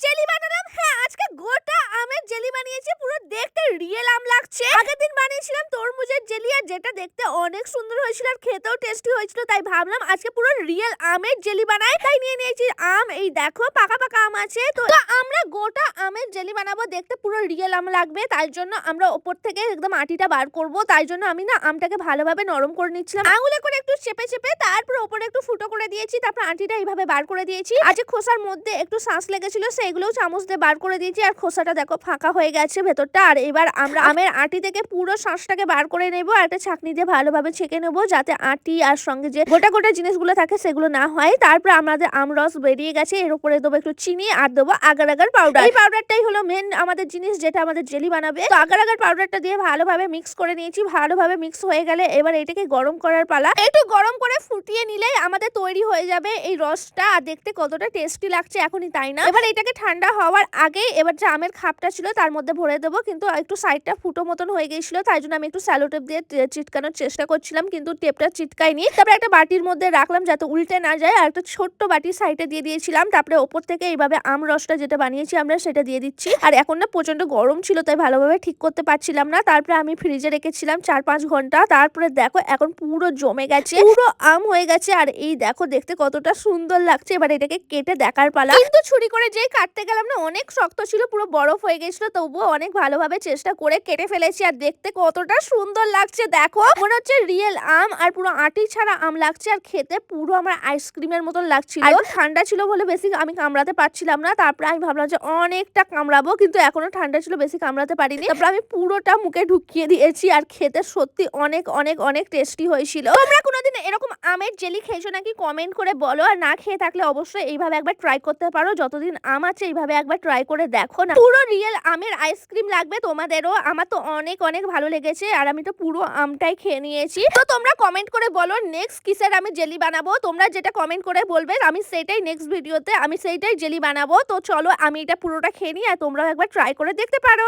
Jelly বানালাম। হ্যাঁ, আজকে গোটা আমের জেলি বানিয়েছি। পুরো দেখতে রিয়েল আম লাগছে। আগের দিন বানিয়েছিলাম তরমুজের জেলি, আর যেটা দেখতে অনেক সুন্দর হয়েছিল আর খেতেও টেস্টি হয়েছিল। তাই ভাবলাম আজকে পুরো রিয়েল আমের জেলি বানাই। তাই নিয়ে নিয়েছি আম। এই দেখো পাকা পাকা আম আছে। তো আমরা গোটা আমের জেলি বানাবো, দেখতে পুরো রিয়েল আম লাগবে। তাই জন্য আমরা ওপর থেকে একদম আটিটা বার করব। তাই জন্য আমি না আমটাকে ভালোভাবে নরম করে নিচ্ছিলাম, আঙুলে করে একটু চেপে চেপে। তারপর ওপরে একটু ফুটো করে দিয়েছি, তারপর আটিটা এইভাবে বার করে দিয়েছি। আর যে খোসার মধ্যে একটু শ্বাস লেগেছিল সেগুলোও চামচ দিয়ে বার করে দিয়েছি। আর খোসাটা দেখো ফাঁকা হয়ে গেছে ভেতরটা। আর এবার আমরা আমের আটি থেকে পুরো শ্বাসটাকে বার করে নেবো, আর একটা ছাঁকনি দিয়ে ভালোভাবে ছেঁকে নেবো, যাতে আটি আর সঙ্গে যে গোটা গোটা জিনিসগুলো থাকে সেগুলো না হয়। তারপর আমাদের আম রস বেরিয়ে গেছে, এর উপরে দেবো একটু চিনি আর দেবো আগার আগার পাউডার। এই পাউডারটাই হলো মেন আমাদের জিনিস, যেটা আমাদের জেলি বানাবে। তো আগার আগার পাউডারটা দিয়ে ভালোভাবে মিক্স করে নিয়েছি। ভালোভাবে মিক্স হয়ে গেলে এবার এটাকে গরম করার পালা। একটু গরম করে ফুটিয়ে নিলেই আমাদের তৈরি হয়ে যাবে এই রসটা। আর দেখতে কতটা টেস্টি লাগছে এখনই, তাই না? এবার এটাকে ঠান্ডা হওয়ার আগে এবার যে আমের খাপটা ছিল তার মধ্যে ভরে দেবো। কিন্তু একটু সাইডটা ফুটো মতন হয়ে গিয়েছিল, তাই জন্য আমি একটু স্যালো টেপ দিয়ে চিটকানোর চেষ্টা করছিলাম, কিন্তু টেপটা চিটকায়নি। তারপরে একটা বাটির মধ্যে রাখলাম যাতে উল্টে না যায়, আর একটা ছোট্ট বাটির সাইডে দিয়ে দিয়েছিলাম। তারপরে ওপর থেকে এইভাবে আম রসটা যেটা বানিয়েছি আমরা সেটা দিয়ে দিচ্ছি। আর এখন না প্রচন্ড গরম ছিল, তাই ভালোভাবে ঠিক করতে পারছিলাম না। তারপরে আমি ফ্রিজে রেখেছিলাম 4-5 ঘন্টা। তারপরে দেখো এখন পুরো জমে গেছে, পুরো আম হয়ে গেছে। আর এই দেখো দেখতে কতটা সুন্দর লাগছে। এবার এটাকে কেটে দেখার পালা। কিন্তু ছুরি করে যেই কাটতে গেলাম না, অনেক শক্ত ছিল, পুরো বরফ হয়ে গেছিল। তবুও অনেক ভালোভাবে চেষ্টা করে কেটে ফেলেছি। আর দেখতে কতটা সুন্দর লাগছে দেখো, মনে হচ্ছে রিয়েল আম আর পুরো আটি ছাড়া আম লাগছে। আর খেতে পুরো আমার আইসক্রিমের মতন লাগছিল। আর ঠান্ডা ছিল বলে বেশি আমি কামড়াতে পারছিলাম না। তারপরে আমি ভাবলাম যে অনেকটা কামড়াবো, কিন্তু এখনো ঠান্ডা ছিল, বেশি কামড়াতে পারিনি। তারপর আমি পুরোটা মুখে ঢুকিয়ে দিয়েছি। আর খেতে সত্যি অনেক অনেক অনেক টেস্টি হয়েছিল। তোমরা কোনোদিন এরকম আমের জেলি খেয়েছো নাকি কমেন্ট করে বলো। আর না খেয়ে থাকলে অবশ্যই এইভাবে একবার ট্রাই করতে পারো। যতদিন আম আছে এইভাবে একবার ট্রাই করে দেখো না, পুরো রিয়েল আমের আইসক্রিম লাগবে তোমাদেরও। আমার তো অনেক অনেক ভালো লেগেছে, আর আমি তো পুরো আমটাই খেয়ে নিয়েছি। তো তোমরা কমেন্ট করে বলো নেক্সট কিসের আমি জেলি বানাবো। তোমরা যেটা কমেন্ট করে বলবে আমি সেটাই নেক্সট ভিডিওতে আমি সেইটাই জেলি বানাবো। তো চলো আমি এটা পুরোটা খেয়ে নিই, আর তোমরাও একবার ট্রাই করে দেখতে পারো।